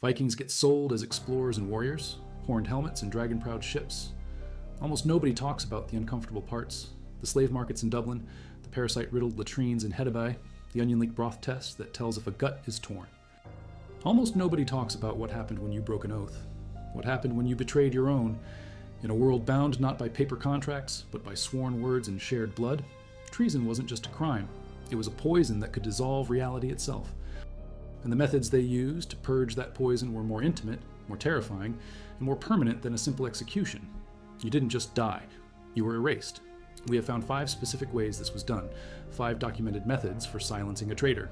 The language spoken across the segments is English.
Vikings get sold as explorers and warriors, horned helmets and dragon-proud ships. Almost nobody talks about the uncomfortable parts, the slave markets in Dublin, the parasite-riddled latrines in Hedeby, the onion leek broth test that tells if a gut is torn. Almost nobody talks about what happened when you broke an oath, what happened when you betrayed your own. In a world bound not by paper contracts, but by sworn words and shared blood, treason wasn't just a crime. It was a poison that could dissolve reality itself. And the methods they used to purge that poison were more intimate, more terrifying, and more permanent than a simple execution. You didn't just die, you were erased. We have found 5 specific ways this was done, 5 documented methods for silencing a traitor.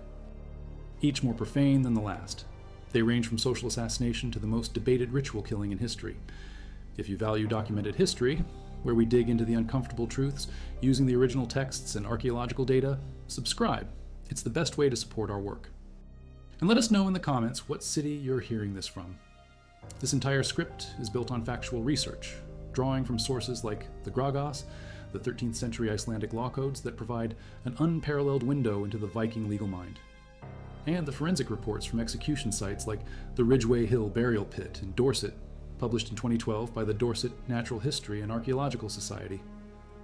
Each more profane than the last. They range from social assassination to the most debated ritual killing in history. If you value documented history, where we dig into the uncomfortable truths using the original texts and archaeological data, subscribe. It's the best way to support our work. And let us know in the comments what city you're hearing this from. This entire script is built on factual research, drawing from sources like the Sagas, the 13th century Icelandic law codes that provide an unparalleled window into the Viking legal mind, and the forensic reports from execution sites like the Ridgeway Hill Burial Pit in Dorset, published in 2012 by the Dorset Natural History and Archaeological Society.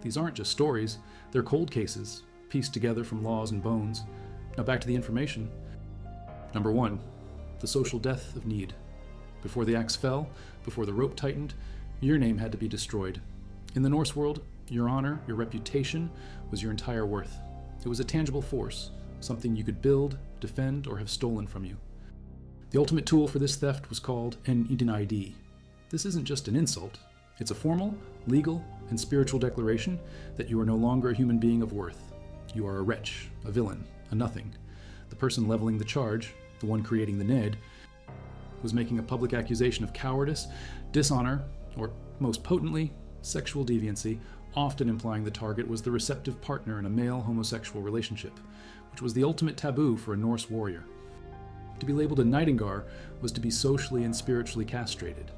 These aren't just stories, they're cold cases, pieced together from laws and bones. Now back to the information. Number 1, the social death of need. Before the axe fell, before the rope tightened, your name had to be destroyed. In the Norse world, your honor, your reputation, was your entire worth. It was a tangible force, something you could build, defend, or have stolen from you. The ultimate tool for this theft was called an níðingr. This isn't just an insult, it's a formal, legal, and spiritual declaration that you are no longer a human being of worth. You are a wretch, a villain, a nothing. The person leveling the charge, the one creating the nid, was making a public accusation of cowardice, dishonor, or most potently, sexual deviancy, often implying the target was the receptive partner in a male homosexual relationship, which was the ultimate taboo for a Norse warrior. To be labeled a níðingr was to be socially and spiritually castrated.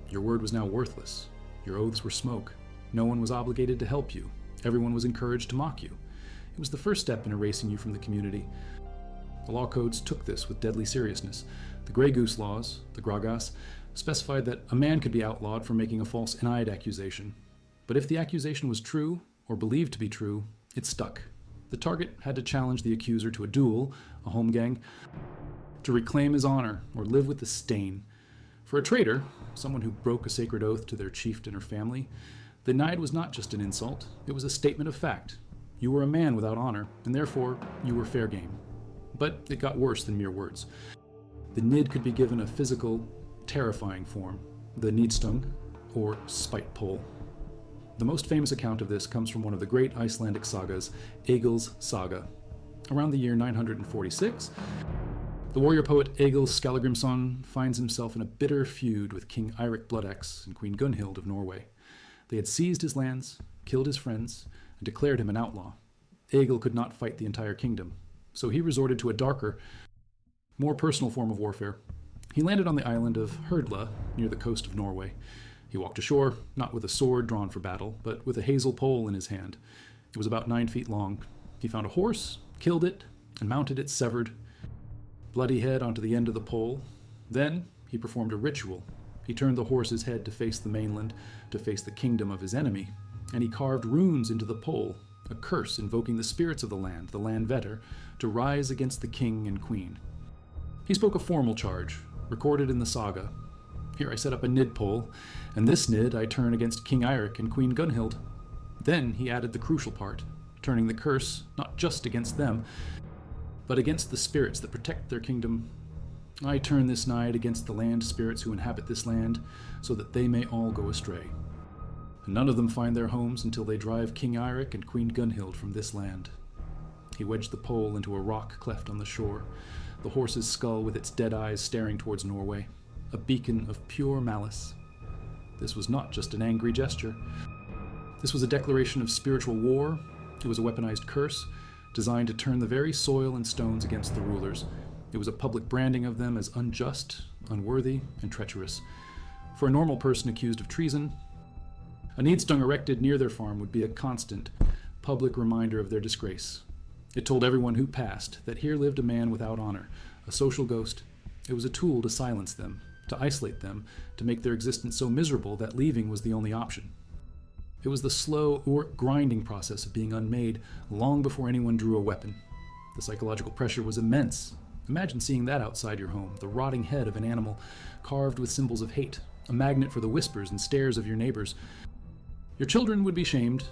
Your word was now worthless. Your oaths were smoke. No one was obligated to help you. Everyone was encouraged to mock you. It was the first step in erasing you from the community. The law codes took this with deadly seriousness. The Grey Goose laws, the Sagas, specified that a man could be outlawed for making a false eníd accusation. But if the accusation was true, or believed to be true, it stuck. The target had to challenge the accuser to a duel, a holmgang, to reclaim his honor or live with the stain. For a traitor, someone who broke a sacred oath to their chieftain or family, the eníd was not just an insult, it was a statement of fact. You were a man without honor, and therefore you were fair game. But it got worse than mere words. The nid could be given a physical, terrifying form, the níðstung, or spite pole. The most famous account of this comes from one of the great Icelandic sagas, Egil's Saga. Around the year 946, the warrior poet Egil Skallagrimsson finds himself in a bitter feud with King Eirik Bloodaxe and Queen Gunhild of Norway. They had seized his lands, killed his friends, and declared him an outlaw. Egil could not fight the entire kingdom, so he resorted to a darker, more personal form of warfare. He landed on the island of Herdla, near the coast of Norway. He walked ashore, not with a sword drawn for battle, but with a hazel pole in his hand. It was about 9 feet long. He found a horse, killed it, and mounted its severed, bloody head onto the end of the pole. Then he performed a ritual. He turned the horse's head to face the mainland, to face the kingdom of his enemy, and he carved runes into the pole, a curse invoking the spirits of the land Vetter, to rise against the king and queen. He spoke a formal charge, recorded in the saga. Here I set up a nid pole, and this nid I turn against King Eirik and Queen Gunhild. Then he added the crucial part, turning the curse not just against them, but against the spirits that protect their kingdom. I turn this nid against the land spirits who inhabit this land, so that they may all go astray. And none of them find their homes until they drive King Eirik and Queen Gunhild from this land. He wedged the pole into a rock cleft on the shore, the horse's skull with its dead eyes staring towards Norway, a beacon of pure malice. This was not just an angry gesture. This was a declaration of spiritual war. It was a weaponized curse, designed to turn the very soil and stones against the rulers. It was a public branding of them as unjust, unworthy, and treacherous. For a normal person accused of treason, a níðstung erected near their farm would be a constant, public reminder of their disgrace. It told everyone who passed that here lived a man without honor, a social ghost, It was a tool to silence them, to isolate them, to make their existence so miserable that leaving was the only option. It was the slow or grinding process of being unmade long before anyone drew a weapon. The psychological pressure was immense. Imagine seeing that outside your home, the rotting head of an animal carved with symbols of hate, a magnet for the whispers and stares of your neighbors. Your children would be shamed,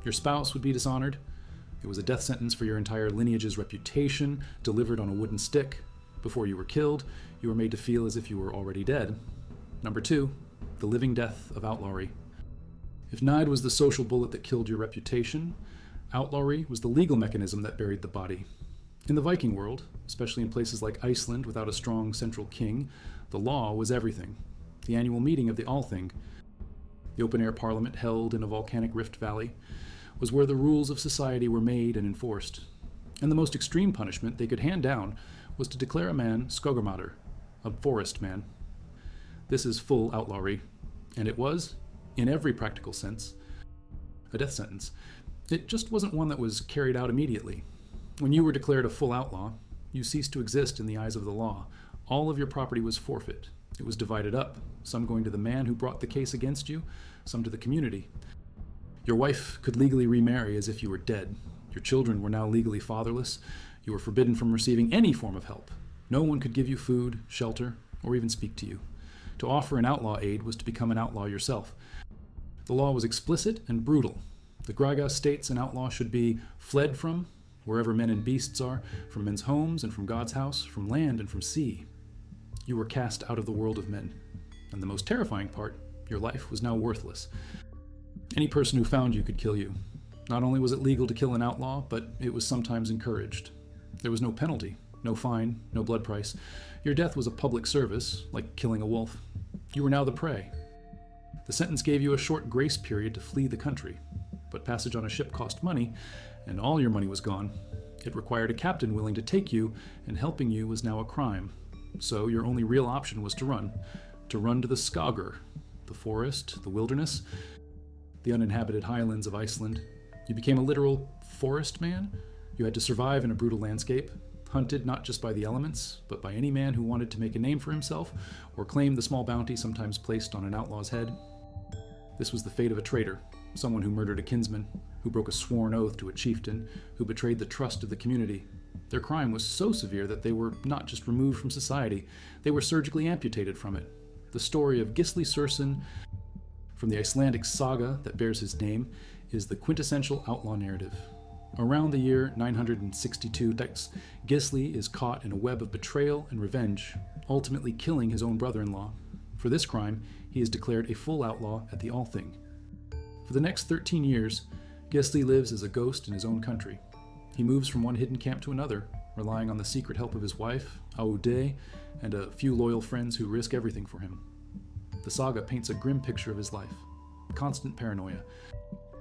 your spouse would be dishonored. It was a death sentence for your entire lineage's reputation, delivered on a wooden stick. Before you were killed, you were made to feel as if you were already dead. Number 2, the living death of outlawry. If Nide was the social bullet that killed your reputation, outlawry was the legal mechanism that buried the body. In the Viking world, especially in places like Iceland without a strong central king, the law was everything. The annual meeting of the Althing, the open-air parliament held in a volcanic rift valley, was where the rules of society were made and enforced. And the most extreme punishment they could hand down was to declare a man skogarmaður, a forest man. This is full outlawry, and it was, in every practical sense, a death sentence. It just wasn't one that was carried out immediately. When you were declared a full outlaw, you ceased to exist in the eyes of the law. All of your property was forfeit. It was divided up, some going to the man who brought the case against you, some to the community. Your wife could legally remarry as if you were dead. Your children were now legally fatherless. You were forbidden from receiving any form of help. No one could give you food, shelter, or even speak to you. To offer an outlaw aid was to become an outlaw yourself. The law was explicit and brutal. The Sagas states an outlaw should be fled from, wherever men and beasts are, from men's homes and from God's house, from land and from sea. You were cast out of the world of men. And the most terrifying part, your life was now worthless. Any person who found you could kill you. Not only was it legal to kill an outlaw, but it was sometimes encouraged. There was no penalty, no fine, no blood price. Your death was a public service, like killing a wolf. You were now the prey. The sentence gave you a short grace period to flee the country, but passage on a ship cost money, and all your money was gone. It required a captain willing to take you, and helping you was now a crime. So your only real option was to run to the Skagar, the forest, the wilderness, the uninhabited highlands of Iceland. You became a literal forest man. You had to survive in a brutal landscape, hunted not just by the elements, but by any man who wanted to make a name for himself or claim the small bounty sometimes placed on an outlaw's head. This was the fate of a traitor, someone who murdered a kinsman, who broke a sworn oath to a chieftain, who betrayed the trust of the community. Their crime was so severe that they were not just removed from society, they were surgically amputated from it. The story of Gisli Sursun, from the Icelandic saga that bears his name, is the quintessential outlaw narrative. Around the year 962, Gisli is caught in a web of betrayal and revenge, ultimately killing his own brother-in-law. For this crime, he is declared a full outlaw at the Althing. For the next 13 years, Gisli lives as a ghost in his own country. He moves from one hidden camp to another, relying on the secret help of his wife, Aude, and a few loyal friends who risk everything for him. The saga paints a grim picture of his life. Constant paranoia,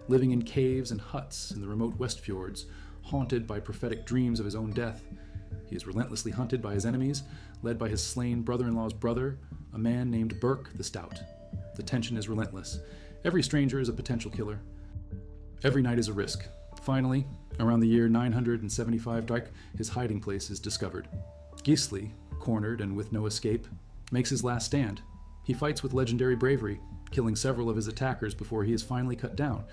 living in caves and huts in the remote West Fjords, haunted by prophetic dreams of his own death. He is relentlessly hunted by his enemies, led by his slain brother-in-law's brother, a man named Burke the Stout. The tension is relentless. Every stranger is a potential killer. Every night is a risk. Finally, around the year 975, his hiding place is discovered. Gisli, cornered and with no escape, makes his last stand. He fights with legendary bravery, killing several of his attackers before he is finally cut down.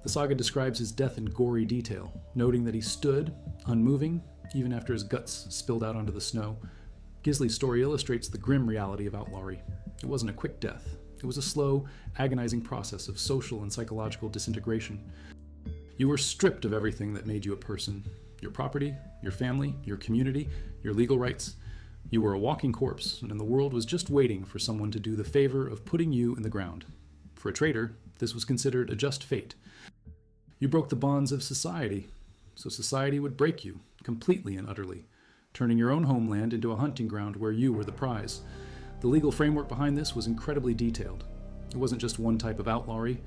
The saga describes his death in gory detail, noting that he stood, unmoving, even after his guts spilled out onto the snow. Gisli's story illustrates the grim reality of outlawry. It wasn't a quick death. It was a slow, agonizing process of social and psychological disintegration. You were stripped of everything that made you a person. Your property, your family, your community, your legal rights. You were a walking corpse, and the world was just waiting for someone to do the favor of putting you in the ground. For a traitor, this was considered a just fate. You broke the bonds of society, so society would break you, completely and utterly, turning your own homeland into a hunting ground where you were the prize. The legal framework behind this was incredibly detailed. It wasn't just one type of outlawry.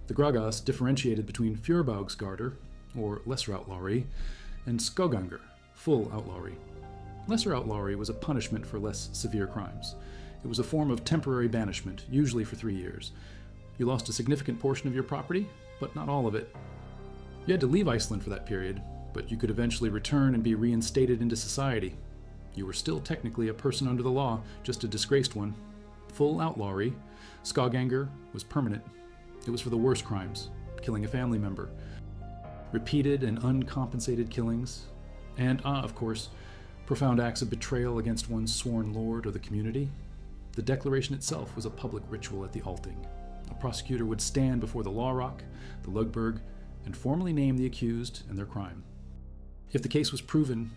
The Sagas differentiated between Fjorbaugssgarder, or lesser outlawry, and Skoganger, full outlawry. Lesser outlawry was a punishment for less severe crimes. It was a form of temporary banishment, usually for 3 years. You lost a significant portion of your property, but not all of it. You had to leave Iceland for that period, but you could eventually return and be reinstated into society. You were still technically a person under the law, just a disgraced one. Full outlawry, Skaganger, was permanent. It was for the worst crimes, killing a family member, repeated and uncompensated killings, and, of course, profound acts of betrayal against one's sworn lord or the community. The declaration itself was a public ritual at the Althing. A prosecutor would stand before the Law Rock, the Lugberg, and formally name the accused and their crime. If the case was proven,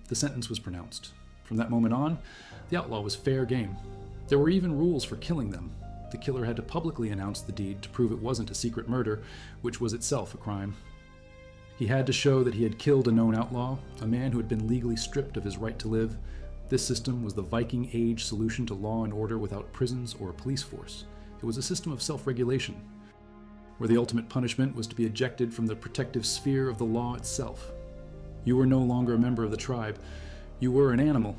the sentence was pronounced. From that moment on, the outlaw was fair game. There were even rules for killing them. The killer had to publicly announce the deed to prove it wasn't a secret murder, which was itself a crime. He had to show that he had killed a known outlaw, a man who had been legally stripped of his right to live. This system was the Viking Age solution to law and order without prisons or a police force. It was a system of self-regulation, where the ultimate punishment was to be ejected from the protective sphere of the law itself. You were no longer a member of the tribe. You were an animal.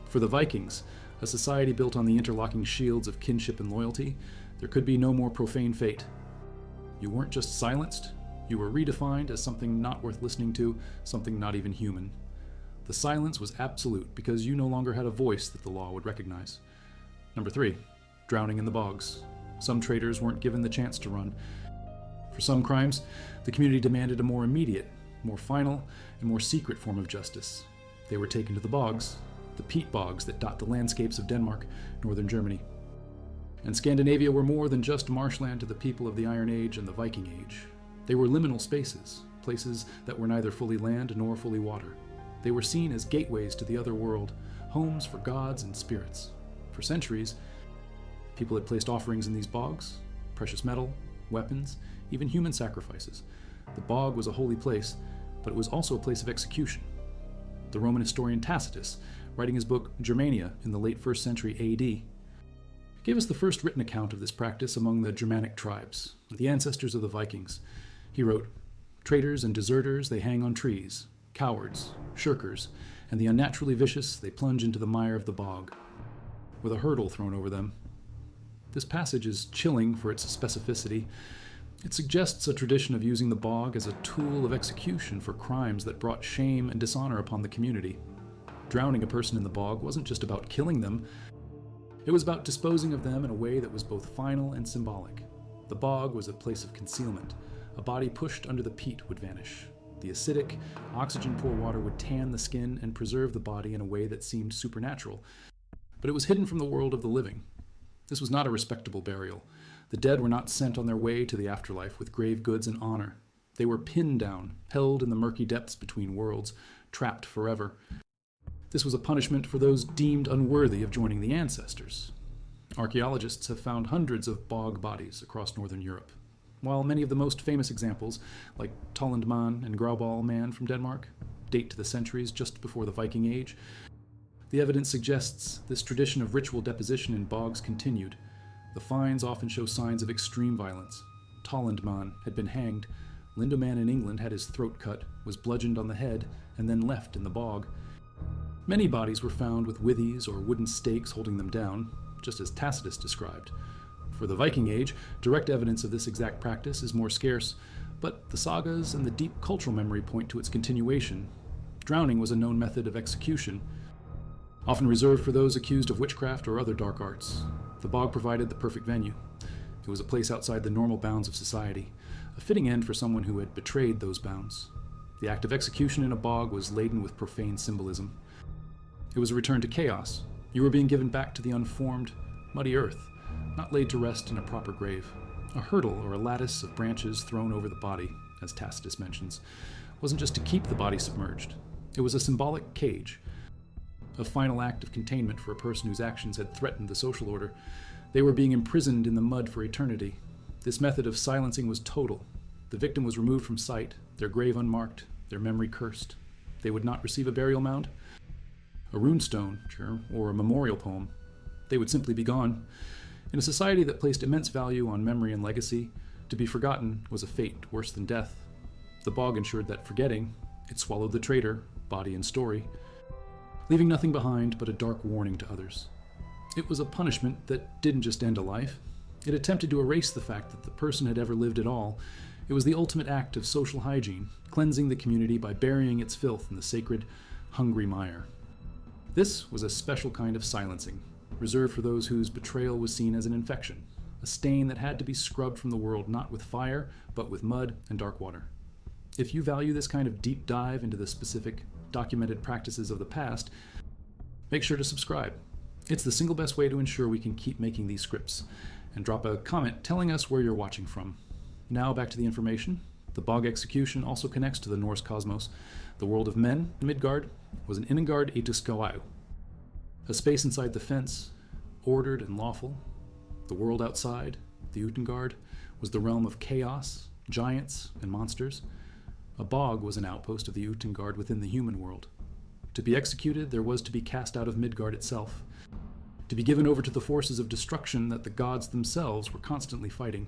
For the Vikings, a society built on the interlocking shields of kinship and loyalty, there could be no more profane fate. You weren't just silenced, you were redefined as something not worth listening to, something not even human. The silence was absolute because you no longer had a voice that the law would recognize. Number 3, drowning in the bogs. Some traitors weren't given the chance to run. For some crimes, the community demanded a more immediate, more final, and more secret form of justice. They were taken to the bogs, the peat bogs that dot the landscapes of Denmark, northern Germany. And Scandinavia were more than just marshland to the people of the Iron Age and the Viking Age. They were liminal spaces, places that were neither fully land nor fully water. They were seen as gateways to the other world, homes for gods and spirits. For centuries, people had placed offerings in these bogs, precious metal, weapons, even human sacrifices. The bog was a holy place, but it was also a place of execution. The Roman historian Tacitus, writing his book Germania in the late 1st century AD, gave us the first written account of this practice among the Germanic tribes, the ancestors of the Vikings. He wrote, "Traitors and deserters they hang on trees, cowards, shirkers, and the unnaturally vicious they plunge into the mire of the bog, with a hurdle thrown over them." This passage is chilling for its specificity. It suggests a tradition of using the bog as a tool of execution for crimes that brought shame and dishonor upon the community. Drowning a person in the bog wasn't just about killing them, it was about disposing of them in a way that was both final and symbolic. The bog was a place of concealment. A body pushed under the peat would vanish. The acidic, oxygen-poor water would tan the skin and preserve the body in a way that seemed supernatural, but it was hidden from the world of the living. This was not a respectable burial. The dead were not sent on their way to the afterlife with grave goods and honor. They were pinned down, held in the murky depths between worlds, trapped forever. This was a punishment for those deemed unworthy of joining the ancestors. Archaeologists have found hundreds of bog bodies across northern Europe. While many of the most famous examples, like Tollendman and Grauball Man from Denmark, date to the centuries just before the Viking Age, the evidence suggests this tradition of ritual deposition in bogs continued. The finds often show signs of extreme violence. Tollendman had been hanged, Lindoman in England had his throat cut, was bludgeoned on the head, and then left in the bog. Many bodies were found with withies or wooden stakes holding them down, just as Tacitus described. For the Viking Age, direct evidence of this exact practice is more scarce, but the sagas and the deep cultural memory point to its continuation. Drowning was a known method of execution, often reserved for those accused of witchcraft or other dark arts. The bog provided the perfect venue. It was a place outside the normal bounds of society, a fitting end for someone who had betrayed those bounds. The act of execution in a bog was laden with profane symbolism. It was a return to chaos. You were being given back to the unformed, muddy earth, not laid to rest in a proper grave. A hurdle or a lattice of branches thrown over the body, as Tacitus mentions, wasn't just to keep the body submerged. It was a symbolic cage, a final act of containment for a person whose actions had threatened the social order. They were being imprisoned in the mud for eternity. This method of silencing was total. The victim was removed from sight, their grave unmarked, their memory cursed. They would not receive a burial mound, a runestone, or a memorial poem. They would simply be gone. In a society that placed immense value on memory and legacy, to be forgotten was a fate worse than death. The bog ensured that forgetting, it swallowed the traitor, body and story, leaving nothing behind but a dark warning to others. It was a punishment that didn't just end a life. It attempted to erase the fact that the person had ever lived at all. It was the ultimate act of social hygiene, cleansing the community by burying its filth in the sacred, hungry mire. This was a special kind of silencing, reserved for those whose betrayal was seen as an infection, a stain that had to be scrubbed from the world not with fire, but with mud and dark water. If you value this kind of deep dive into the specific, documented practices of the past, make sure to subscribe. It's the single best way to ensure we can keep making these scripts. And drop a comment telling us where you're watching from. Now back to the information. The bog execution also connects to the Norse cosmos. The world of men, Midgard, was an innegard etuskawau, a space inside the fence, ordered and lawful. The world outside, the Utengard, was the realm of chaos, giants, and monsters. A bog was an outpost of the Utengard within the human world. To be executed, there was to be cast out of Midgard itself, to be given over to the forces of destruction that the gods themselves were constantly fighting.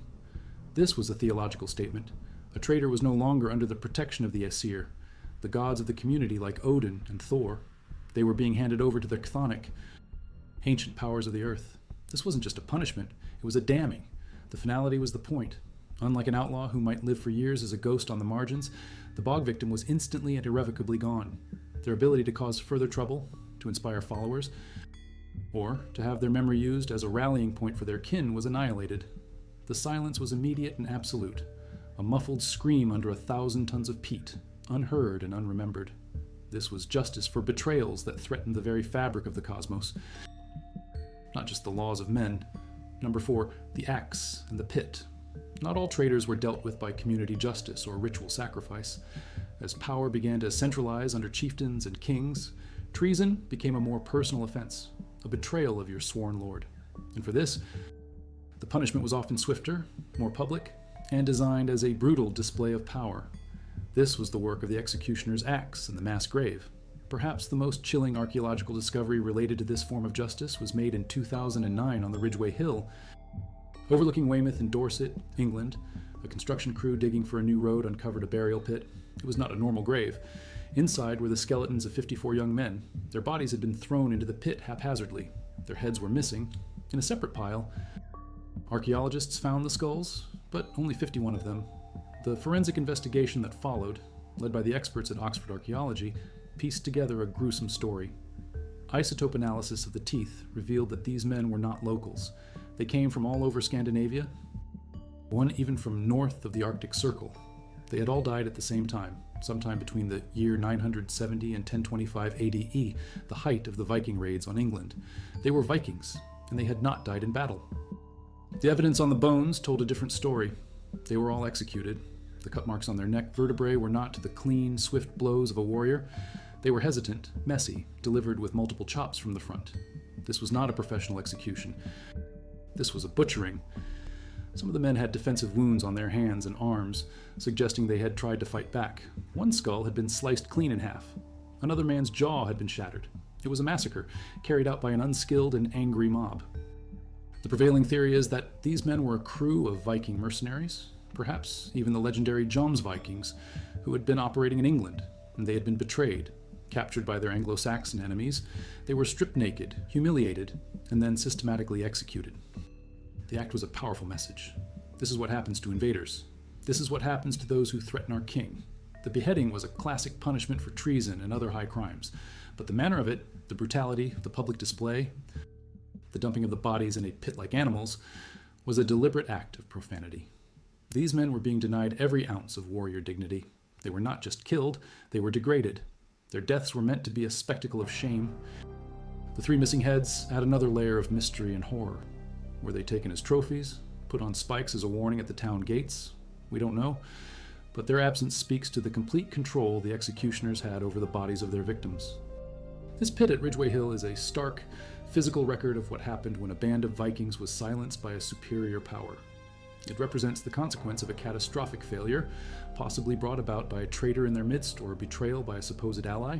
This was a theological statement. A traitor was no longer under the protection of the Aesir, the gods of the community like Odin and Thor. They were being handed over to the chthonic, ancient powers of the earth. This wasn't just a punishment, it was a damning. The finality was the point. Unlike an outlaw who might live for years as a ghost on the margins, the bog victim was instantly and irrevocably gone. Their ability to cause further trouble, to inspire followers, or to have their memory used as a rallying point for their kin was annihilated. The silence was immediate and absolute, a muffled scream under 1,000 tons of peat, unheard and unremembered. This was justice for betrayals that threatened the very fabric of the cosmos, not just the laws of men. Number 4, the axe and the pit. Not all traitors were dealt with by community justice or ritual sacrifice. As power began to centralize under chieftains and kings, treason became a more personal offense, a betrayal of your sworn lord. And for this, the punishment was often swifter, more public, and designed as a brutal display of power. This was the work of the executioner's axe and the mass grave. Perhaps the most chilling archaeological discovery related to this form of justice was made in 2009 on the Ridgeway Hill. Overlooking Weymouth in Dorset, England, a construction crew digging for a new road uncovered a burial pit. It was not a normal grave. Inside were the skeletons of 54 young men. Their bodies had been thrown into the pit haphazardly. Their heads were missing. In a separate pile, archaeologists found the skulls, but only 51 of them. The forensic investigation that followed, led by the experts at Oxford Archaeology, pieced together a gruesome story. Isotope analysis of the teeth revealed that these men were not locals. They came from all over Scandinavia, one even from north of the Arctic Circle. They had all died at the same time, sometime between the year 970 and 1025 ADE, the height of the Viking raids on England. They were Vikings, and they had not died in battle. The evidence on the bones told a different story. They were all executed. The cut marks on their neck vertebrae were not the clean, swift blows of a warrior. They were hesitant, messy, delivered with multiple chops from the front. This was not a professional execution. This was a butchering. Some of the men had defensive wounds on their hands and arms, suggesting they had tried to fight back. One skull had been sliced clean in half. Another man's jaw had been shattered. It was a massacre, carried out by an unskilled and angry mob. The prevailing theory is that these men were a crew of Viking mercenaries, perhaps even the legendary Vikings, who had been operating in England, and they had been betrayed, captured by their Anglo-Saxon enemies. They were stripped naked, humiliated, and then systematically executed. The act was a powerful message. This is what happens to invaders. This is what happens to those who threaten our king. The beheading was a classic punishment for treason and other high crimes, but the manner of it, the brutality, the public display, the dumping of the bodies in a pit like animals, was a deliberate act of profanity. These men were being denied every ounce of warrior dignity. They were not just killed, they were degraded. Their deaths were meant to be a spectacle of shame. The 3 missing heads add another layer of mystery and horror. Were they taken as trophies, put on spikes as a warning at the town gates? We don't know, but their absence speaks to the complete control the executioners had over the bodies of their victims. This pit at Ridgeway Hill is a stark, physical record of what happened when a band of Vikings was silenced by a superior power. It represents the consequence of a catastrophic failure, possibly brought about by a traitor in their midst or a betrayal by a supposed ally.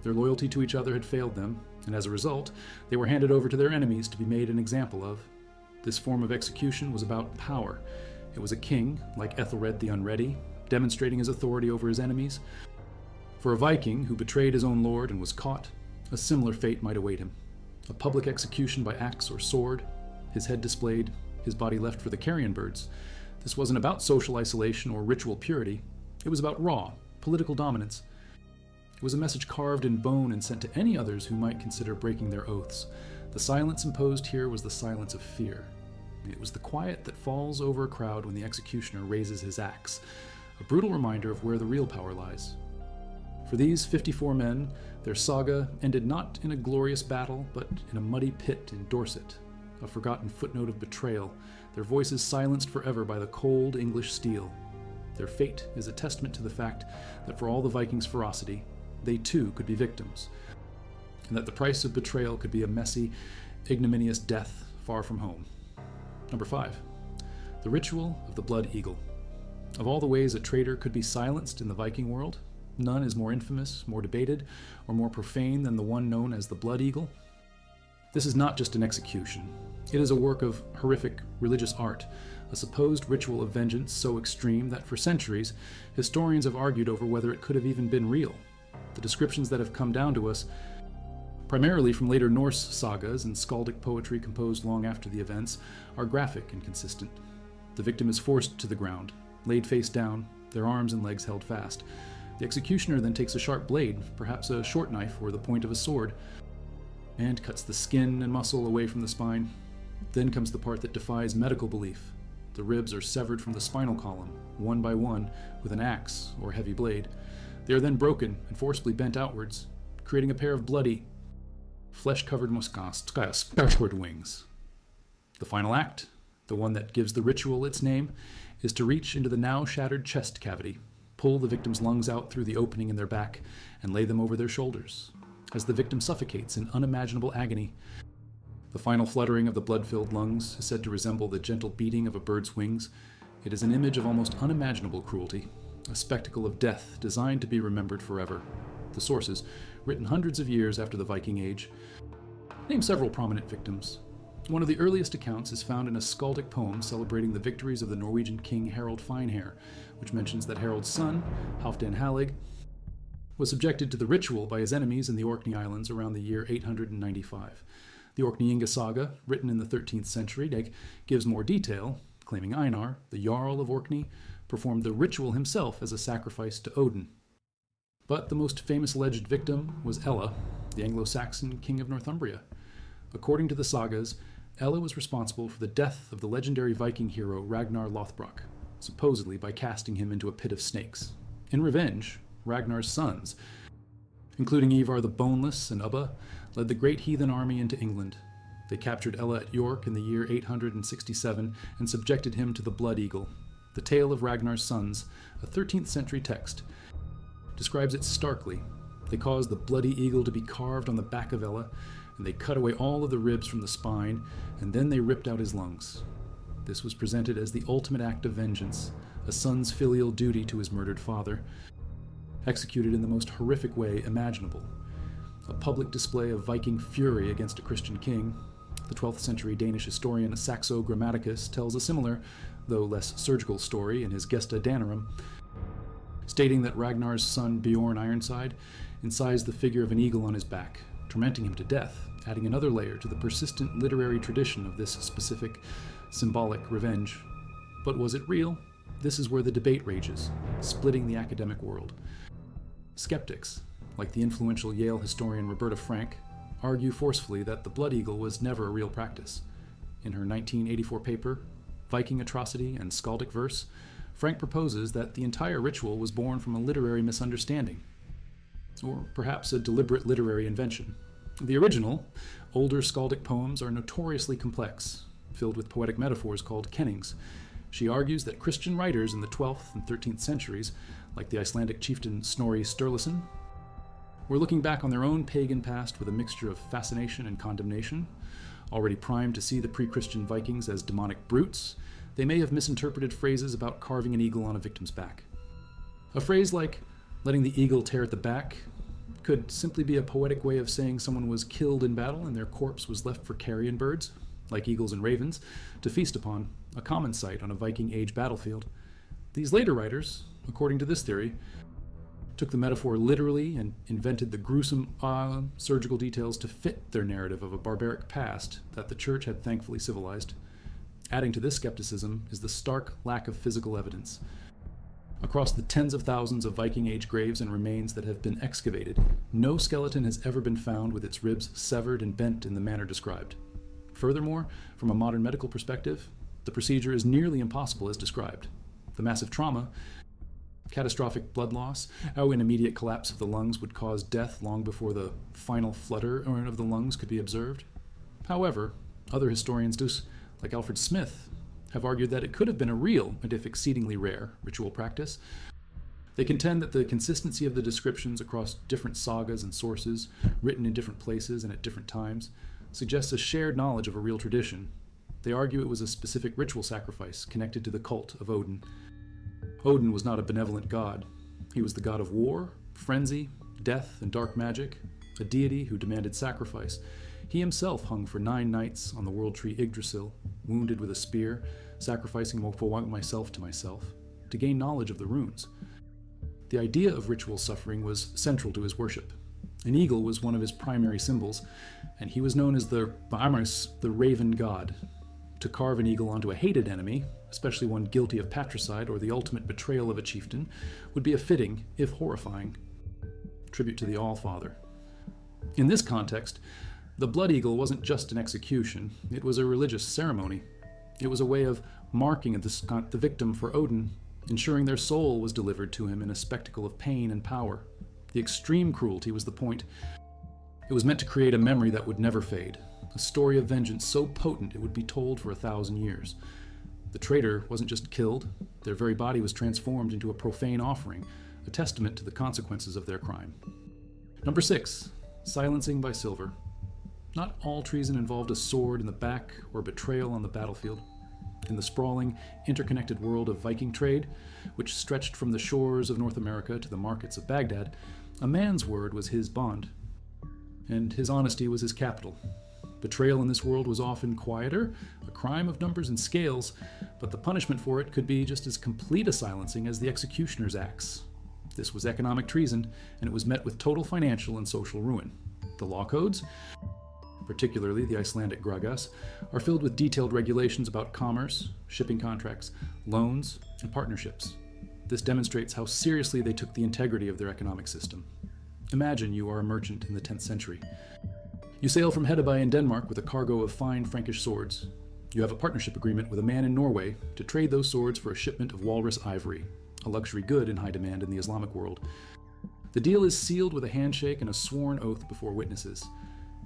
Their loyalty to each other had failed them, and as a result, they were handed over to their enemies to be made an example of. This form of execution was about power. It was a king, like Ethelred the Unready, demonstrating his authority over his enemies. For a Viking who betrayed his own lord and was caught, a similar fate might await him. A public execution by axe or sword, his head displayed, his body left for the carrion birds. This wasn't about social isolation or ritual purity. It was about raw, political dominance. It was a message carved in bone and sent to any others who might consider breaking their oaths. The silence imposed here was the silence of fear. It was the quiet that falls over a crowd when the executioner raises his axe, a brutal reminder of where the real power lies. For these 54 men, their saga ended not in a glorious battle, but in a muddy pit in Dorset, a forgotten footnote of betrayal, their voices silenced forever by the cold English steel. Their fate is a testament to the fact that for all the Vikings' ferocity, they too could be victims, and that the price of betrayal could be a messy, ignominious death far from home. Number 5. The ritual of the blood eagle. Of all the ways a traitor could be silenced in the Viking world, none is more infamous, more debated, or more profane than the one known as the blood eagle. This is not just an execution. It is a work of horrific religious art, a supposed ritual of vengeance so extreme that for centuries, historians have argued over whether it could have even been real. The descriptions that have come down to us, primarily from later Norse sagas and skaldic poetry composed long after the events, are graphic and consistent. The victim is forced to the ground, laid face down, their arms and legs held fast. The executioner then takes a sharp blade, perhaps a short knife or the point of a sword, and cuts the skin and muscle away from the spine. Then comes the part that defies medical belief. The ribs are severed from the spinal column, one by one, with an axe or heavy blade. They are then broken and forcibly bent outwards, creating a pair of bloody, flesh-covered skyward wings. The final act, the one that gives the ritual its name, is to reach into the now shattered chest cavity, pull the victim's lungs out through the opening in their back, and lay them over their shoulders, as the victim suffocates in unimaginable agony. The final fluttering of the blood-filled lungs is said to resemble the gentle beating of a bird's wings. It is an image of almost unimaginable cruelty, a spectacle of death designed to be remembered forever. The sources, written hundreds of years after the Viking Age, name several prominent victims. One of the earliest accounts is found in a skaldic poem celebrating the victories of the Norwegian king Harald Finehair, which mentions that Harald's son, Halfdan Halig, was subjected to the ritual by his enemies in the Orkney Islands around the year 895. The Orkneyinga saga, written in the 13th century, gives more detail, claiming Einar, the Jarl of Orkney, performed the ritual himself as a sacrifice to Odin. But the most famous alleged victim was Ella, the Anglo-Saxon king of Northumbria. According to the sagas, Ella was responsible for the death of the legendary Viking hero Ragnar Lothbrok, supposedly by casting him into a pit of snakes. In revenge, Ragnar's sons, including Ivar the Boneless and Ubba, led the great heathen army into England. They captured Ella at York in the year 867 and subjected him to the Blood Eagle. The Tale of Ragnar's Sons, a 13th century text, describes it starkly. They caused the bloody eagle to be carved on the back of Ella, and they cut away all of the ribs from the spine, and then they ripped out his lungs. This was presented as the ultimate act of vengeance, a son's filial duty to his murdered father, executed in the most horrific way imaginable. A public display of Viking fury against a Christian king. The 12th century Danish historian Saxo Grammaticus tells a similar, though less surgical story in his Gesta Danorum, stating that Ragnar's son Bjorn Ironside incised the figure of an eagle on his back, tormenting him to death, adding another layer to the persistent literary tradition of this specific, symbolic revenge. But was it real? This is where the debate rages, splitting the academic world. Skeptics, like the influential Yale historian Roberta Frank, argue forcefully that the blood eagle was never a real practice. In her 1984 paper, Viking Atrocity and Skaldic Verse, Frank proposes that the entire ritual was born from a literary misunderstanding, or perhaps a deliberate literary invention. The original, older Skaldic poems are notoriously complex, filled with poetic metaphors called kennings. She argues that Christian writers in the 12th and 13th centuries, like the Icelandic chieftain Snorri Sturluson, were looking back on their own pagan past with a mixture of fascination and condemnation. Already primed to see the pre-Christian Vikings as demonic brutes, they may have misinterpreted phrases about carving an eagle on a victim's back. A phrase like, letting the eagle tear at the back, could simply be a poetic way of saying someone was killed in battle and their corpse was left for carrion birds, like eagles and ravens, to feast upon, a common sight on a Viking Age battlefield. These later writers, according to this theory, took the metaphor literally and invented the gruesome surgical details to fit their narrative of a barbaric past that the church had thankfully civilized. Adding to this skepticism is the stark lack of physical evidence. Across the tens of thousands of Viking Age graves and remains that have been excavated, no skeleton has ever been found with its ribs severed and bent in the manner described. Furthermore, from a modern medical perspective, the procedure is nearly impossible as described. The massive trauma, catastrophic blood loss, how an immediate collapse of the lungs would cause death long before the final flutter of the lungs could be observed. However, other historians, like Alfred Smith, have argued that it could have been a real, and if exceedingly rare, ritual practice. They contend that the consistency of the descriptions across different sagas and sources, written in different places and at different times, suggests a shared knowledge of a real tradition. They argue it was a specific ritual sacrifice connected to the cult of Odin. Odin was not a benevolent god. He was the god of war, frenzy, death, and dark magic, a deity who demanded sacrifice. He himself hung for 9 nights on the world tree Yggdrasil, wounded with a spear, sacrificing myself to myself, to gain knowledge of the runes. The idea of ritual suffering was central to his worship. An eagle was one of his primary symbols, and he was known as the raven god. To carve an eagle onto a hated enemy, especially one guilty of patricide or the ultimate betrayal of a chieftain, would be a fitting, if horrifying, tribute to the All-Father. In this context, the blood eagle wasn't just an execution, it was a religious ceremony. It was a way of marking the victim for Odin, ensuring their soul was delivered to him in a spectacle of pain and power. The extreme cruelty was the point. It was meant to create a memory that would never fade, a story of vengeance so potent it would be told for 1,000 years. The traitor wasn't just killed, their very body was transformed into a profane offering, a testament to the consequences of their crime. Number 6, silencing by silver. Not all treason involved a sword in the back or betrayal on the battlefield. In the sprawling, interconnected world of Viking trade, which stretched from the shores of North America to the markets of Baghdad, a man's word was his bond, and his honesty was his capital. Betrayal in this world was often quieter, a crime of numbers and scales, but the punishment for it could be just as complete a silencing as the executioner's axe. This was economic treason, and it was met with total financial and social ruin. The law codes, particularly the Icelandic Gragas, are filled with detailed regulations about commerce, shipping contracts, loans, and partnerships. This demonstrates how seriously they took the integrity of their economic system. Imagine you are a merchant in the 10th century. You sail from Hedeby in Denmark with a cargo of fine Frankish swords. You have a partnership agreement with a man in Norway to trade those swords for a shipment of walrus ivory, a luxury good in high demand in the Islamic world. The deal is sealed with a handshake and a sworn oath before witnesses.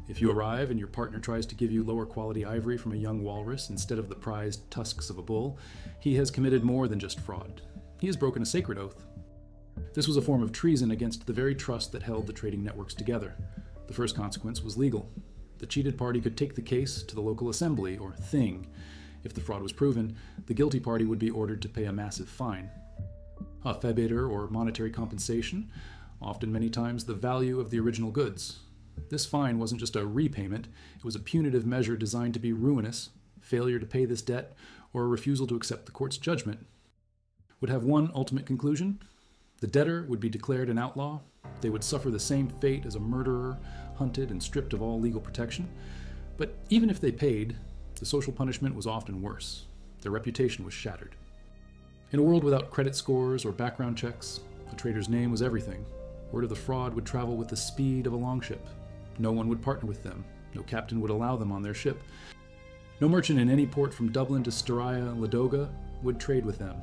If you arrive and your partner tries to give you lower quality ivory from a young walrus instead of the prized tusks of a bull, he has committed more than just fraud. He has broken a sacred oath. This was a form of treason against the very trust that held the trading networks together. The first consequence was legal. The cheated party could take the case to the local assembly, or thing. If the fraud was proven, the guilty party would be ordered to pay a massive fine. A febeter, or monetary compensation, often many times the value of the original goods. This fine wasn't just a repayment, it was a punitive measure designed to be ruinous. Failure to pay this debt, or a refusal to accept the court's judgment, would have one ultimate conclusion. The debtor would be declared an outlaw. They would suffer the same fate as a murderer, hunted and stripped of all legal protection. But even if they paid, the social punishment was often worse. Their reputation was shattered. In a world without credit scores or background checks, a traitor's name was everything. Word of the fraud would travel with the speed of a longship. No one would partner with them. No captain would allow them on their ship. No merchant in any port from Dublin to Styria and Ladoga would trade with them.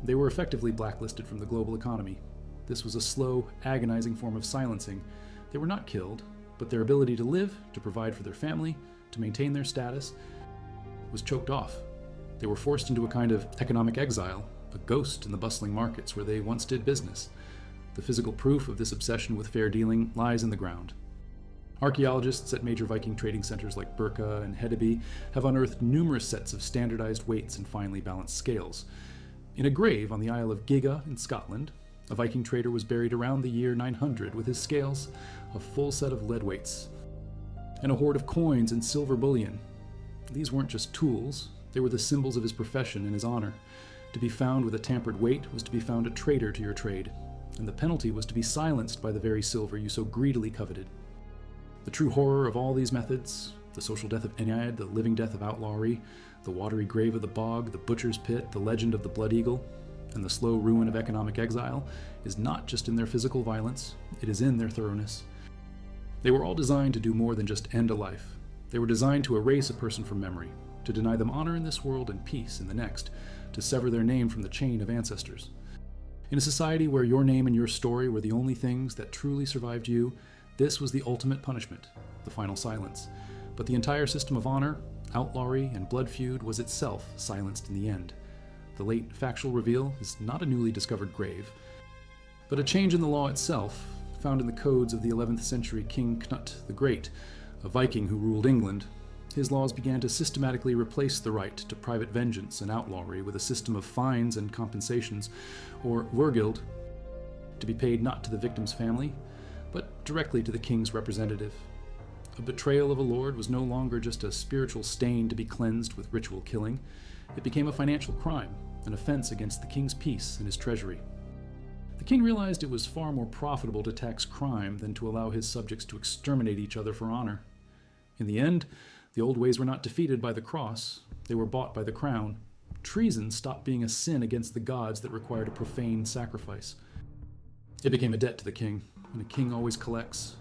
They were effectively blacklisted from the global economy. This was a slow, agonizing form of silencing. They were not killed, but their ability to live, to provide for their family, to maintain their status, was choked off. They were forced into a kind of economic exile, a ghost in the bustling markets where they once did business. The physical proof of this obsession with fair dealing lies in the ground. Archaeologists at major Viking trading centers like Birka and Hedeby have unearthed numerous sets of standardized weights and finely balanced scales. In a grave on the Isle of Giga in Scotland, a Viking trader was buried around the year 900 with his scales, a full set of lead weights, and a hoard of coins and silver bullion. These weren't just tools, they were the symbols of his profession and his honor. To be found with a tampered weight was to be found a traitor to your trade, and the penalty was to be silenced by the very silver you so greedily coveted. The true horror of all these methods, the social death of Enniad, the living death of outlawry, the watery grave of the bog, the butcher's pit, the legend of the blood eagle, And the slow ruin of economic exile is not just in their physical violence, it is in their thoroughness. They were all designed to do more than just end a life. They were designed to erase a person from memory, to deny them honor in this world and peace in the next, to sever their name from the chain of ancestors. In a society where your name and your story were the only things that truly survived you, this was the ultimate punishment, the final silence. But the entire system of honor, outlawry, and blood feud was itself silenced in the end. The late factual reveal is not a newly discovered grave, but a change in the law itself, found in the codes of the 11th century King Knut the Great, a Viking who ruled England. His laws began to systematically replace the right to private vengeance and outlawry with a system of fines and compensations, or wergild, to be paid not to the victim's family, but directly to the king's representative. A betrayal of a lord was no longer just a spiritual stain to be cleansed with ritual killing. It became a financial crime, an offense against the king's peace and his treasury. The king realized it was far more profitable to tax crime than to allow his subjects to exterminate each other for honor. In the end, the old ways were not defeated by the cross, they were bought by the crown. Treason stopped being a sin against the gods that required a profane sacrifice. It became a debt to the king, and a king always collects.